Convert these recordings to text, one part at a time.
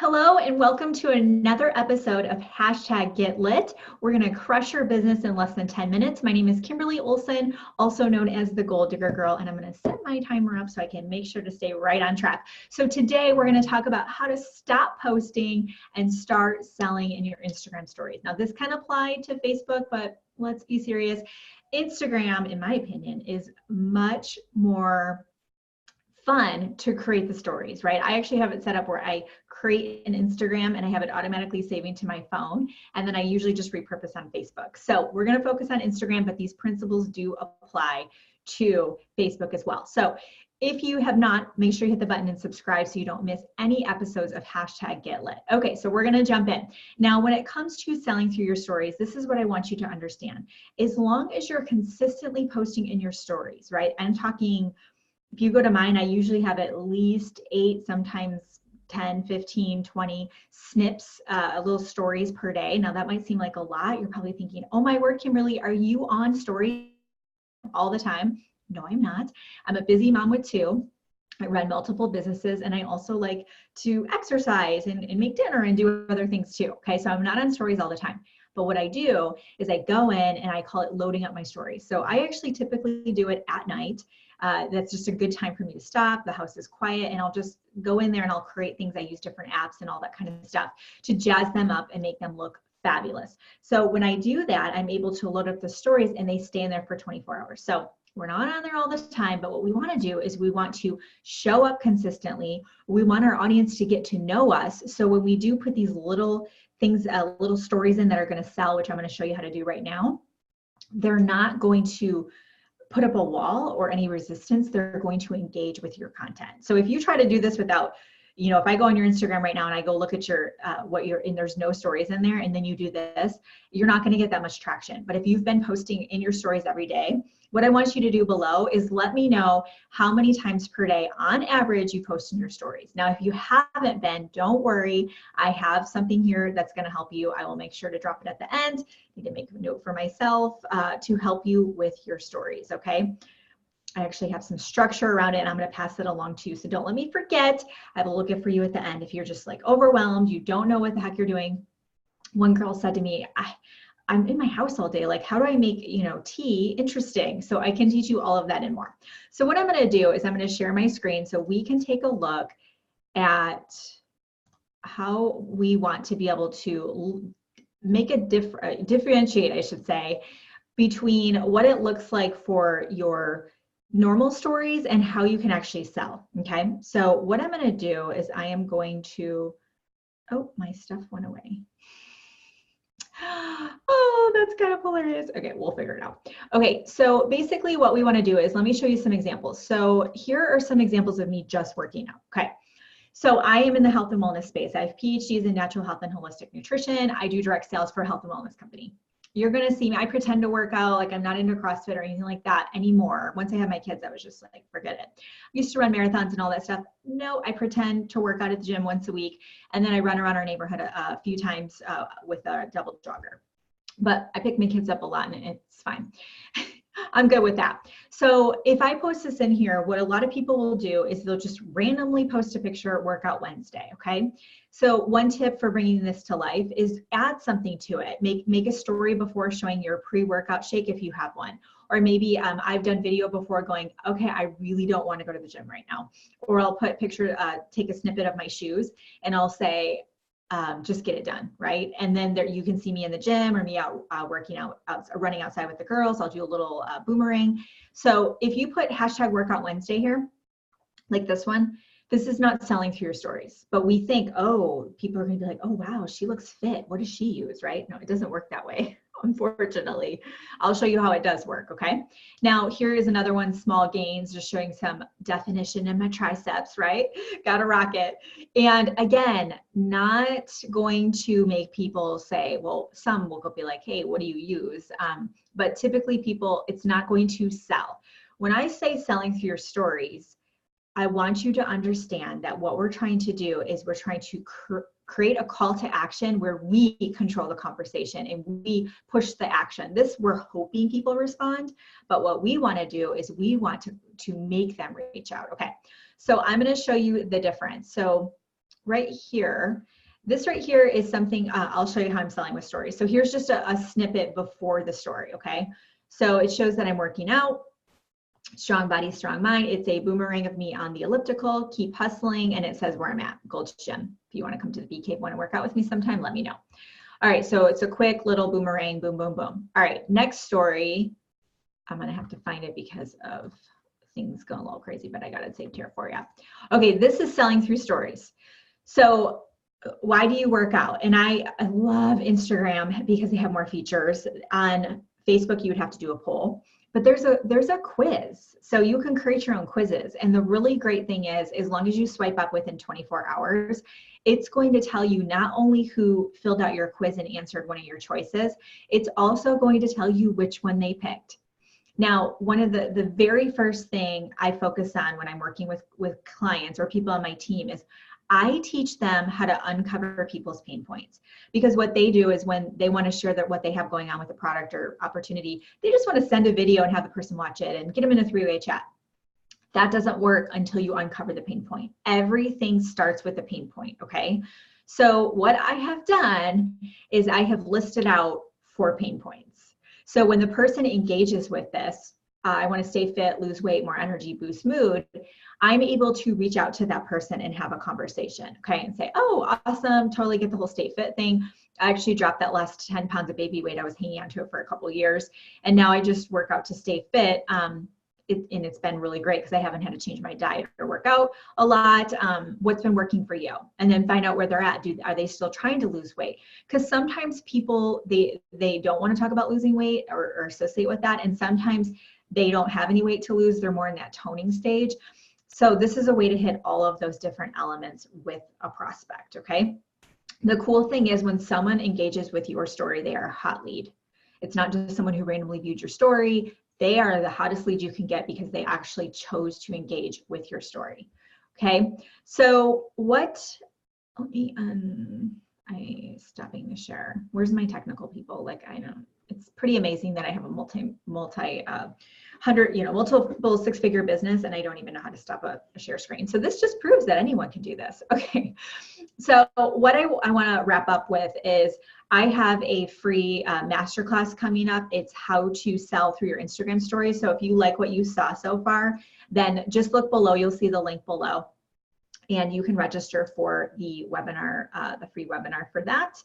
Hello and welcome to another episode of #GetLit. We're going to crush your business in less than 10 minutes. My name is Kimberly Olson, also known as the Goal Digger Girl, and I'm going to set my timer up so I can make sure to stay right on track. So today we're going to talk about how to stop posting and start selling in your Instagram stories. Now this can apply to Facebook, but let's be serious. Instagram, in my opinion, is much more fun to create the stories, right? I actually have it set up where I create an Instagram and I have it automatically saving to my phone. And then I usually just repurpose on Facebook. So we're going to focus on Instagram, but these principles do apply to Facebook as well. So if you have not, make sure you hit the button and subscribe so you don't miss any episodes of #GetLit. Okay, so we're going to jump in. Now, when it comes to selling through your stories, this is what I want you to understand. As long as you're consistently posting in your stories, right? I'm talking, if you go to mine, I usually have at least 8, sometimes 10, 15, 20 snips, little stories per day. Now that might seem like a lot. You're probably thinking, oh my word, Kimberly, are you on stories all the time? No, I'm not. I'm a busy mom with 2. I run multiple businesses, and I also like to exercise and make dinner and do other things too. Okay, so I'm not on stories all the time. But what I do is I go in and I call it loading up my stories. So I actually typically do it at night. That's just a good time for me to stop. The house is quiet, and I'll just go in there and I'll create things. I use different apps and all that kind of stuff to jazz them up and make them look fabulous. So when I do that, I'm able to load up the stories and they stay in there for 24 hours. So we're not on there all the time, but what we want to do is we want to show up consistently. We want our audience to get to know us. So when we do put these little things, little stories in that are going to sell, which I'm going to show you how to do right now, they're not going to put up a wall or any resistance. They're going to engage with your content. So if you try to do this without, if I go on your Instagram right now and I go look at your and there's no stories in there, and then you do this, you're not going to get that much traction. But if you've been posting in your stories every day, what I want you to do below is let me know how many times per day on average you post in your stories. Now, if you haven't been, don't worry. I have something here that's going to help you. I will make sure to drop it at the end. I need to make a note for myself to help you with your stories, okay? I actually have some structure around it, and I'm going to pass it along to you. So don't let me forget. I have a little gift for you at the end. If you're just like overwhelmed, you don't know what the heck you're doing. One girl said to me, I'm in my house all day. Like, how do I make, tea interesting? So I can teach you all of that and more. So what I'm going to do is I'm going to share my screen so we can take a look at how we want to be able to make a differentiate, I should say, between what it looks like for your normal stories and how you can actually sell. Okay. So what I'm going to do is I am going to, oh, my stuff went away. Oh, that's kind of hilarious. Okay, we'll figure it out. Okay, so basically what we want to do is, let me show you some examples. So here are some examples of me just working out. Okay, so I am in the health and wellness space. I have PhDs in natural health and holistic nutrition. I do direct sales for a health and wellness company. You're going to see me, I pretend to work out, like I'm not into CrossFit or anything like that anymore. Once I had my kids, I was just like, forget it. I used to run marathons and all that stuff. No, I pretend to work out at the gym once a week. And then I run around our neighborhood a few times with a double jogger. But I pick my kids up a lot and it's fine. I'm good with that. So if I post this in here, what a lot of people will do is they'll just randomly post a picture, Workout Wednesday, okay? So one tip for bringing this to life is add something to it. Make a story before showing your pre-workout shake if you have one. Or maybe I've done video before going, okay, I really don't want to go to the gym right now. Or I'll put take a snippet of my shoes and I'll say, just get it done, right? And then there you can see me in the gym or me out working out, running outside with the girls. I'll do a little boomerang. So if you put #Workout Wednesday here, like this one, this is not selling through your stories, but we think, oh, people are gonna be like, oh, wow, she looks fit. What does she use, right? No, it doesn't work that way, unfortunately. I'll show you how it does work, okay? Now, here is another one, small gains, just showing some definition in my triceps, right? Gotta rock it. And again, not going to make people say, well, some will be like, hey, what do you use? But typically people, it's not going to sell. When I say selling through your stories, I want you to understand that what we're trying to do is we're trying to create a call to action where we control the conversation and we push the action. This, we're hoping people respond, but what we want to do is we want to make them reach out. Okay, so I'm going to show you the difference. So right here, this right here is something, I'll show you how I'm selling with stories. So here's just a snippet before the story, okay? So it shows that I'm working out, strong body, strong mind. It's a boomerang of me on the elliptical, keep hustling, and it says where I'm at, Gold's Gym. If you want to come to the Bee Cave, want to work out with me sometime, let me know. All right, so it's a quick little boomerang, boom, boom, boom. All right, next story. I'm gonna have to find it because of things going a little crazy, but I got it saved here for you. Okay, this is selling through stories. So why do you work out? And I love Instagram because they have more features. On Facebook, you would have to do a poll, but there's a quiz. So you can create your own quizzes. And the really great thing is, as long as you swipe up within 24 hours, it's going to tell you not only who filled out your quiz and answered one of your choices, it's also going to tell you which one they picked. Now, one of the very first thing I focus on when I'm working with clients or people on my team is I teach them how to uncover people's pain points, because what they do is when they want to share that what they have going on with a product or opportunity, they just want to send a video and have the person watch it and get them in a three-way chat. That doesn't work until you uncover the pain point. Everything starts with the pain point, okay? So what I have done is I have listed out 4 pain points. So when the person engages with this, I want to stay fit, lose weight, more energy, boost mood, I'm able to reach out to that person and have a conversation, okay? And say, oh, awesome, totally get the whole stay fit thing. I actually dropped that last 10 pounds of baby weight. I was hanging on to it for a couple of years. And now I just work out to stay fit. And it's been really great because I haven't had to change my diet or work out a lot. What's been working for you? And then find out where they're at. Are they still trying to lose weight? Because sometimes people, they don't want to talk about losing weight or associate with that. And sometimes they don't have any weight to lose. They're more in that toning stage. So this is a way to hit all of those different elements with a prospect, okay? The cool thing is when someone engages with your story, they are a hot lead. It's not just someone who randomly viewed your story. They are the hottest lead you can get because they actually chose to engage with your story, okay? So let me, I stopping the share. Where's my technical people? Like, I know, it's pretty amazing that I have a multiple 6-figure business and I don't even know how to stop a share screen. So this just proves that anyone can do this. Okay. So what I want to wrap up with is I have a free masterclass coming up. It's how to sell through your Instagram stories. So if you like what you saw so far, then just look below. You'll see the link below and you can register for the webinar, the free webinar for that.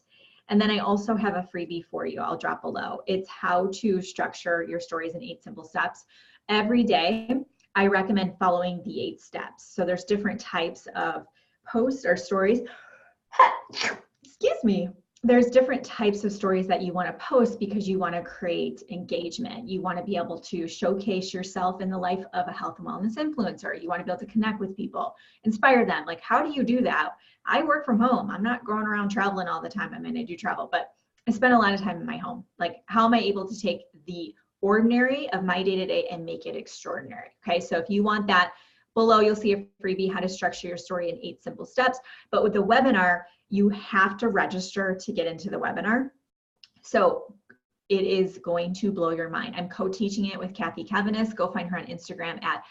And then I also have a freebie for you. I'll drop below. It's how to structure your stories in 8 simple steps. Every day, I recommend following the 8 steps. So there's different types of posts or stories. Excuse me. There's different types of stories that you want to post because you want to create engagement. You want to be able to showcase yourself in the life of a health and wellness influencer. You want to be able to connect with people, inspire them. Like, how do you do that? I work from home. I'm not going around traveling all the time. I mean, I do travel, but I spend a lot of time in my home. Like, how am I able to take the ordinary of my day-to-day and make it extraordinary? Okay, so if you want that, below you'll see a freebie, how to structure your story in 8 simple steps. But with the webinar, you have to register to get into the webinar. So it is going to blow your mind. I'm co-teaching it with Kathy Kevinis. Go find her on Instagram at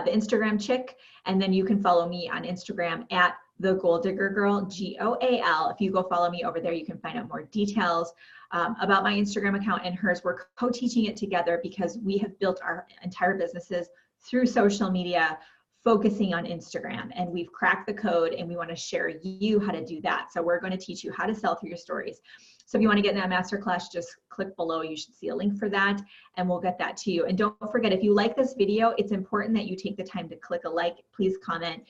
the Instagram chick. And then you can follow me on Instagram at the Goal Digger Girl, GOAL. If you go follow me over there, you can find out more details about my Instagram account and hers. We're co-teaching it together because we have built our entire businesses through social media, focusing on Instagram, and we've cracked the code and we want to share you how to do that. So we're going to teach you how to sell through your stories. So if you want to get in that masterclass, just click below. You should see a link for that and we'll get that to you. And don't forget, if you like this video, it's important that you take the time to click a like. Please comment,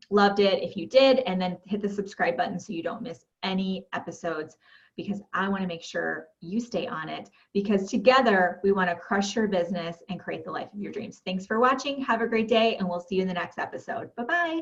loved it if you did, and then hit the subscribe button so you don't miss any episodes, because I want to make sure you stay on it, because together we want to crush your business and create the life of your dreams. Thanks for watching. Have a great day, and we'll see you in the next episode. Bye-bye.